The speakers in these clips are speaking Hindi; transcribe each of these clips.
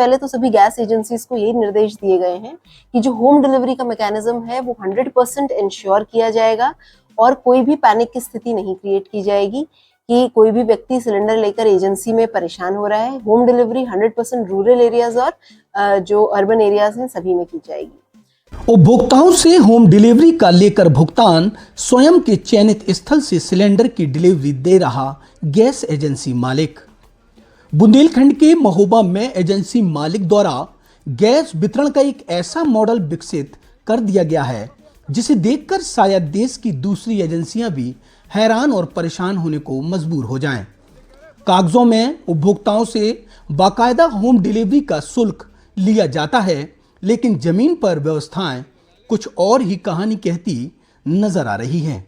पहले तो सभी गैस एजेंसीज को यही निर्देश दिए गए हैं कि जो होम डिलीवरी का मैकेनिज्म है वो 100% इंश्योर किया जाएगा और कोई भी पैनिक की स्थिति नहीं क्रिएट की जाएगी कि कोई भी व्यक्ति सिलेंडर लेकर एजेंसी में परेशान हो रहा है। होम डिलीवरी 100% रूरल एरियाज और जो अर्बन एरियाज हैं सभी में की जाएगी। उपभोक्ताओं से होम डिलीवरी का लेकर भुगतान स्वयं के चयनित स्थल से सिलेंडर की डिलीवरी दे रहा गैस एजेंसी मालिक। बुंदेलखंड के महोबा में एजेंसी मालिक द्वारा गैस वितरण का एक ऐसा मॉडल विकसित कर दिया गया है जिसे देखकर शायद देश की दूसरी एजेंसियां भी हैरान और परेशान होने को मजबूर हो जाएं। कागजों में उपभोक्ताओं से बाकायदा होम डिलीवरी का शुल्क लिया जाता है, लेकिन जमीन पर व्यवस्थाएं कुछ और ही कहानी कहती नजर आ रही हैं।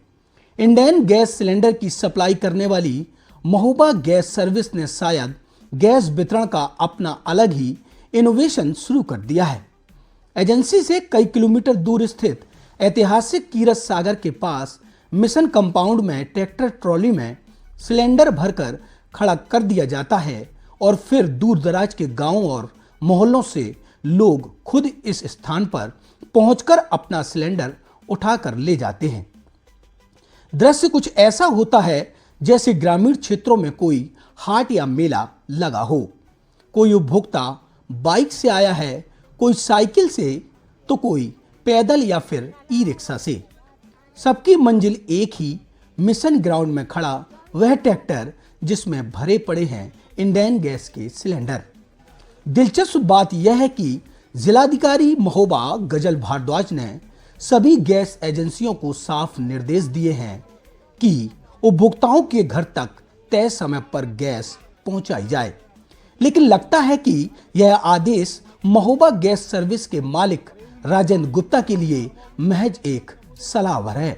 इंडियन गैस सिलेंडर की सप्लाई करने वाली महोबा गैस सर्विस ने शायद गैस वितरण का अपना अलग ही इनोवेशन शुरू कर दिया है। एजेंसी से कई किलोमीटर दूर स्थित ऐतिहासिक कीरत सागर के पास मिशन कंपाउंड में ट्रैक्टर ट्रॉली में सिलेंडर भरकर खड़ा कर दिया जाता है और फिर दूर दराज के गांवों और मोहल्लों से लोग खुद इस स्थान पर पहुंचकर अपना सिलेंडर उठाकर ले जाते हैं। दृश्य कुछ ऐसा होता है जैसे ग्रामीण क्षेत्रों में कोई हाट या मेला लगा हो। कोई उपभोक्ता बाइक से आया है, कोई साइकिल से तो कोई पैदल या फिर ई रिक्शा से। सबकी मंजिल एक ही मिशन ग्राउंड में खड़ा वह ट्रैक्टर जिसमें भरे पड़े हैं इंडियन गैस के सिलेंडर। दिलचस्प बात यह है कि जिलाधिकारी महोबा गजल भारद्वाज ने सभी गैस एजेंसियों को साफ निर्देश दिए हैं कि उपभोक्ताओं के घर तक तय समय पर गैस पहुंचाई जाए, लेकिन लगता है कि यह आदेश महोबा गैस सर्विस के मालिक राजेंद्र गुप्ता के लिए महज एक सलाहवर है।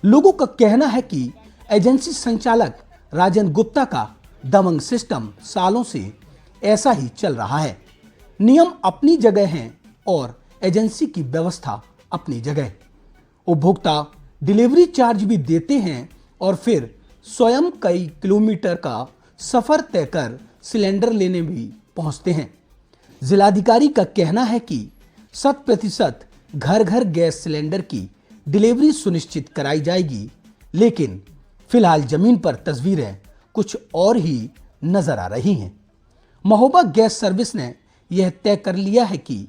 लोगों का कहना है कि एजेंसी संचालक राजेंद्र गुप्ता का दबंग सिस्टम सालों से ऐसा ही चल रहा है। नियम अपनी जगह हैं और एजेंसी की व्यवस्था अपनी जगह। उपभोक्ता डिलीवरी चार्ज भी देते हैं और फिर स्वयं कई किलोमीटर का सफर तय कर सिलेंडर लेने भी पहुंचते हैं। जिलाधिकारी का कहना है कि 100% घर घर गैस सिलेंडर की डिलीवरी सुनिश्चित कराई जाएगी, लेकिन फिलहाल जमीन पर तस्वीरें कुछ और ही नजर आ रही हैं। महोबा गैस सर्विस ने यह तय कर लिया है कि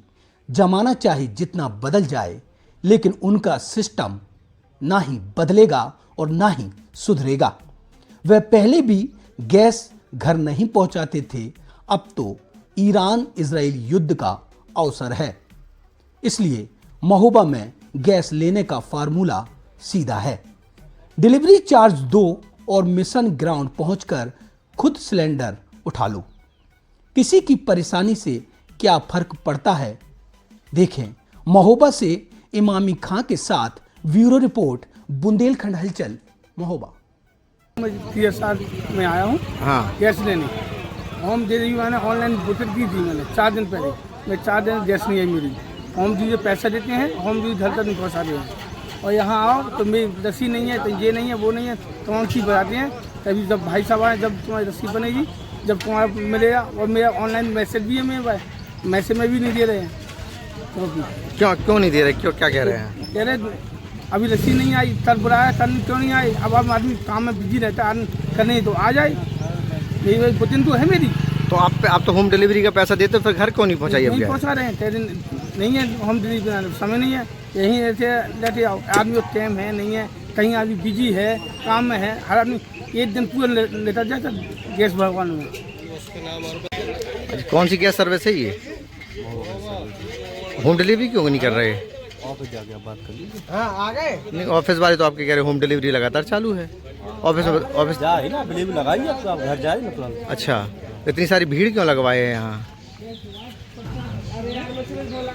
जमाना चाहे जितना बदल जाए, लेकिन उनका सिस्टम ना ही बदलेगा और ना ही सुधरेगा। वह पहले भी गैस घर नहीं पहुंचाते थे, अब तो ईरान इजराइल युद्ध का अवसर है, इसलिए महोबा में गैस लेने का फार्मूला सीधा है। डिलीवरी चार्ज दो और मिशन ग्राउंड पहुंचकर खुद सिलेंडर उठा लो। किसी की परेशानी से क्या फर्क पड़ता है, देखें। महोबा से इमामी खां के साथ ब्यूरो रिपोर्ट, बुंदेलखंड हलचल, महोबा। मैं TSR में आया हूँ गैस लेने। होम डिलीवरी मैंने ऑनलाइन बुकिंग की थी मैंने 4 दिन पहले। मैं 4 दिन गैस नहीं आई मेरी। होम डिलीवरी पैसा देते हैं, होम डिलीवरी घर तक नहीं पहुँचा रहे हैं। और यहाँ आओ तो मेरी रस्सी नहीं है, तो ये नहीं है, वो नहीं है, तमाम चीज़ बताते हैं। तभी जब भाई साहब आए, जब तुम्हारी रस्सी बनेगी, जब तुम्हारा मिलेगा। और मेरा ऑनलाइन मैसेज भी है मेरे पास, मैसेज में भी नहीं दे रहे हैं। तो क्यों नहीं दे रहे? क्यों, क्या कह रहे हैं? कह रहे अभी रस्सी नहीं आई, कल बुलाया, कल क्यों नहीं आई? अब आदमी काम में बिजी रहता है, करने तो आ जाए। यही बुकिंग तो है मेरी। तो आप तो होम डिलीवरी का पैसा देते हो, फिर घर क्यों नहीं पहुँचाइए? नहीं पहुँचा रहे हैं, 3 दिन नहीं है होम डिलीवरी बनाने, समय नहीं है। यहीं ऐसे लेते आओ, आदमी को टाइम है नहीं है, कहीं आदमी बिजी है, काम में है। हर आदमी एक दिन पूरा लेता जाता गैस भगवान में। कौन सी गैस सर्विस है ये? होम डिलीवरी क्यों नहीं कर रहे? ऑफिस जाके बात कर लीजिए। हाँ आ गए। नहीं, ऑफिस वाले तो आपके कह रहे होम डिलीवरी लगातार चालू है। ऑफिस जा ही ना, डिलीवरी लगाइए, आप घर जाए ना तुरंत। अच्छा, इतनी सारी भीड़ क्यों लगवाए हैं यहाँ?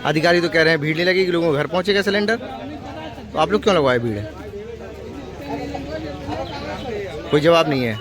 अधिकारी तो कह रहे हैं भीड़ नहीं लगेगी, लोगों को घर पहुँचेगा सिलेंडर, तो आप लोग क्यों लगवाए भीड़? कोई जवाब नहीं है।